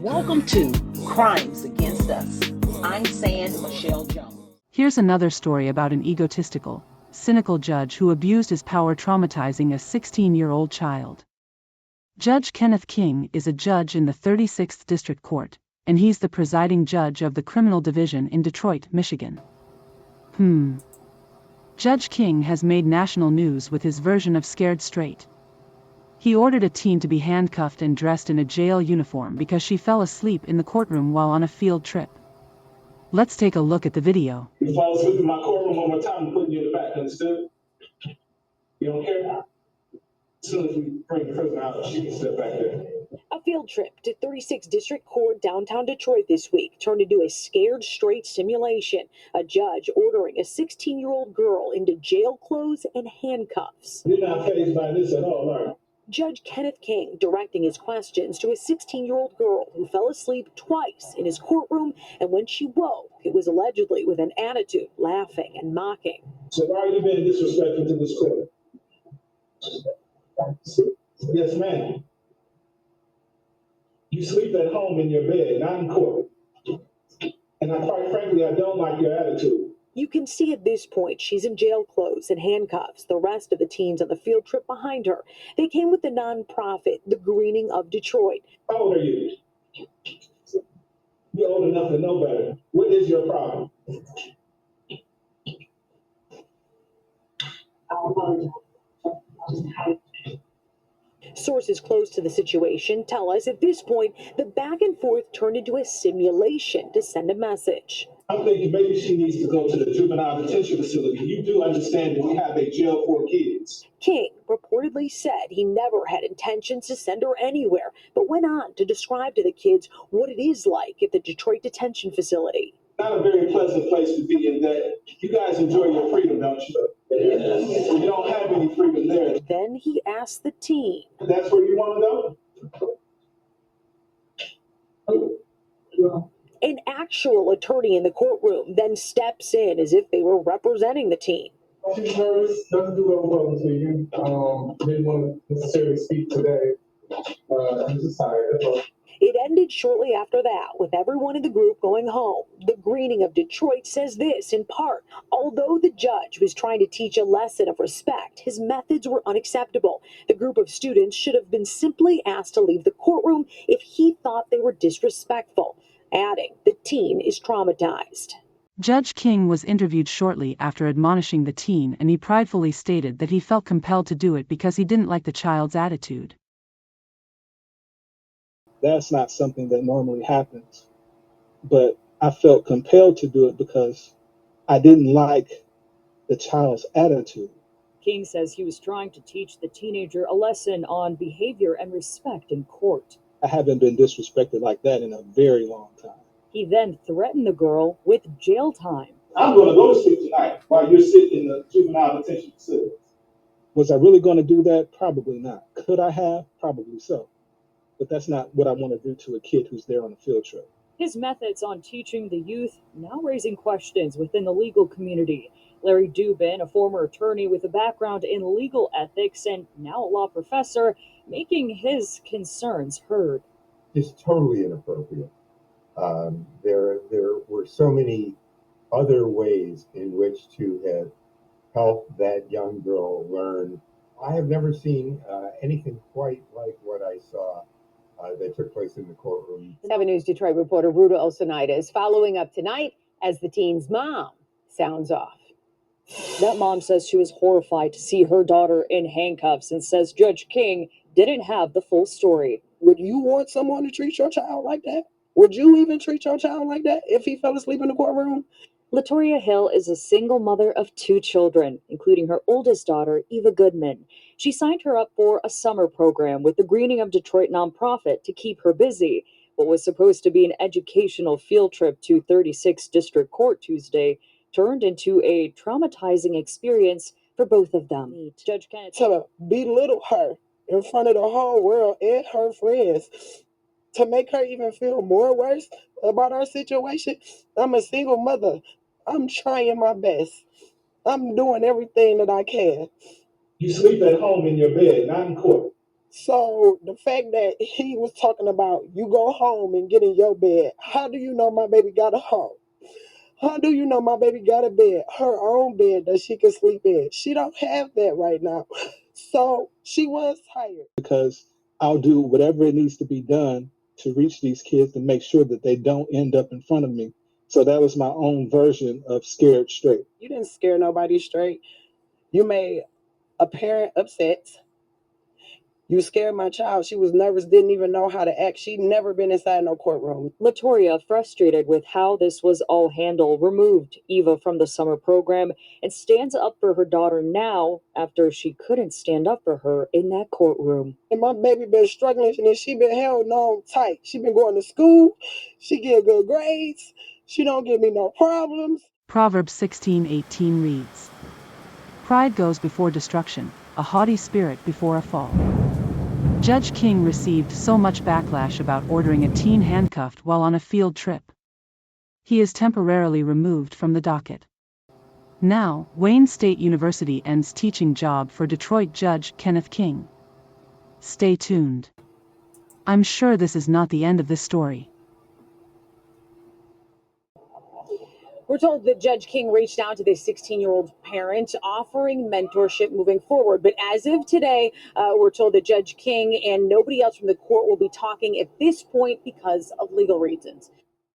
Welcome to Crimes Against Us. I'm Sand Michelle Jones. Here's another story about an egotistical, cynical judge who abused his power, traumatizing a 16-year-old child. Judge Kenneth King is a judge in the 36th District Court, and he's the presiding judge of the Criminal Division in Detroit, Michigan. Judge King has made national news with his version of Scared Straight. He ordered a teen to be handcuffed and dressed in a jail uniform because she fell asleep in the courtroom while on a field trip. Let's take a look at the video. You fall asleep in my courtroom one more time, I'm putting you in the back, understood? You don't care? As soon as we bring the prisoner out, she can sit back there. A field trip to 36th District Court downtown Detroit this week turned into a Scared Straight simulation. A judge ordering a 16-year-old girl into jail clothes and handcuffs. You're not fazed by this at all, are you? Judge Kenneth King directing his questions to a 16-year-old girl who fell asleep twice in his courtroom, and when she woke, it was allegedly with an attitude, laughing and mocking. So why are you being disrespectful to this court? Yes, ma'am. You sleep at home in your bed, not in court. And quite frankly, I don't like your attitude. You can see at this point she's in jail clothes and handcuffs. The rest of the teens on the field trip behind her. They came with the nonprofit, the Greening of Detroit. How old are you? You're old enough to know better. What is your problem? Sources close to the situation tell us at this point the back and forth turned into a simulation to send a message. I'm thinking maybe she needs to go to the juvenile detention facility. You do understand that we have a jail for kids. King reportedly said he never had intentions to send her anywhere, but went on to describe to the kids what it is like at the Detroit detention facility. Not a very pleasant place to be in that. You guys enjoy your freedom, don't you? Yes. You don't have any freedom there. Then he asked the teen. That's where you want to go? An actual attorney in the courtroom then steps in as if they were representing the teen. She's nervous, doesn't do well to you. Didn't want to necessarily speak today. I'm just tired. It ended shortly after that, with everyone in the group going home. The Greening of Detroit says this in part: although the judge was trying to teach a lesson of respect, his methods were unacceptable. The group of students should have been simply asked to leave the courtroom if he thought they were disrespectful, adding the teen is traumatized. Judge King was interviewed shortly after admonishing the teen, and he pridefully stated that he felt compelled to do it because he didn't like the child's attitude. That's not something that normally happens, but I felt compelled to do it because I didn't like the child's attitude. King says he was trying to teach the teenager a lesson on behavior and respect in court. I haven't been disrespected like that in a very long time. He then threatened the girl with jail time. I'm going to go to sleep tonight while you're sitting in the juvenile detention facility. Was I really going to do that? Probably not. Could I have? Probably so. But that's not what I want to do to a kid who's there on a field trip. His methods on teaching the youth now raising questions within the legal community. Larry Dubin, a former attorney with a background in legal ethics and now a law professor, making his concerns heard. It's totally inappropriate. There were so many other ways in which to have helped that young girl learn. I have never seen anything quite like what I saw that took place in the courtroom. 7 News Detroit reporter Ruta Olsonida is following up tonight as the teen's mom sounds off. That mom says she was horrified to see her daughter in handcuffs and says Judge King didn't have the full story. Would you want someone to treat your child like that? Would you even treat your child like that if he fell asleep in the courtroom? Latoria Hill is a single mother of 2 children, including her oldest daughter, Eva Goodman. She signed her up for a summer program with the Greening of Detroit nonprofit to keep her busy. What was supposed to be an educational field trip to 36th District Court Tuesday turned into a traumatizing experience for both of them. Judge Kenneth To belittle her in front of the whole world and her friends, to make her even feel more worse about our situation. I'm a single mother. I'm trying my best. I'm doing everything that I can. You sleep at home in your bed, not in court. So the fact that he was talking about you go home and get in your bed, how do you know my baby got a home? How do you know my baby got a bed, her own bed that she can sleep in? She don't have that right now. So she was tired. Because I'll do whatever it needs to be done to reach these kids and make sure that they don't end up in front of me. So that was my own version of scared straight. You didn't scare nobody straight. You made a parent upset. You scared my child. She was nervous, didn't even know how to act. She'd never been inside no courtroom. Latoria, frustrated with how this was all handled, removed Eva from the summer program and stands up for her daughter now after she couldn't stand up for her in that courtroom. And my baby been struggling and she been held on tight. She been going to school. She get good grades. She don't give me no problems. Proverbs 16:18 reads, "Pride goes before destruction, a haughty spirit before a fall." Judge King received so much backlash about ordering a teen handcuffed while on a field trip. He is temporarily removed from the docket. Now, Wayne State University ends teaching job for Detroit Judge Kenneth King. Stay tuned. I'm sure this is not the end of this story. We're told that Judge King reached out to the 16-year-old parent, offering mentorship moving forward. But as of today, we're told that Judge King and nobody else from the court will be talking at this point because of legal reasons.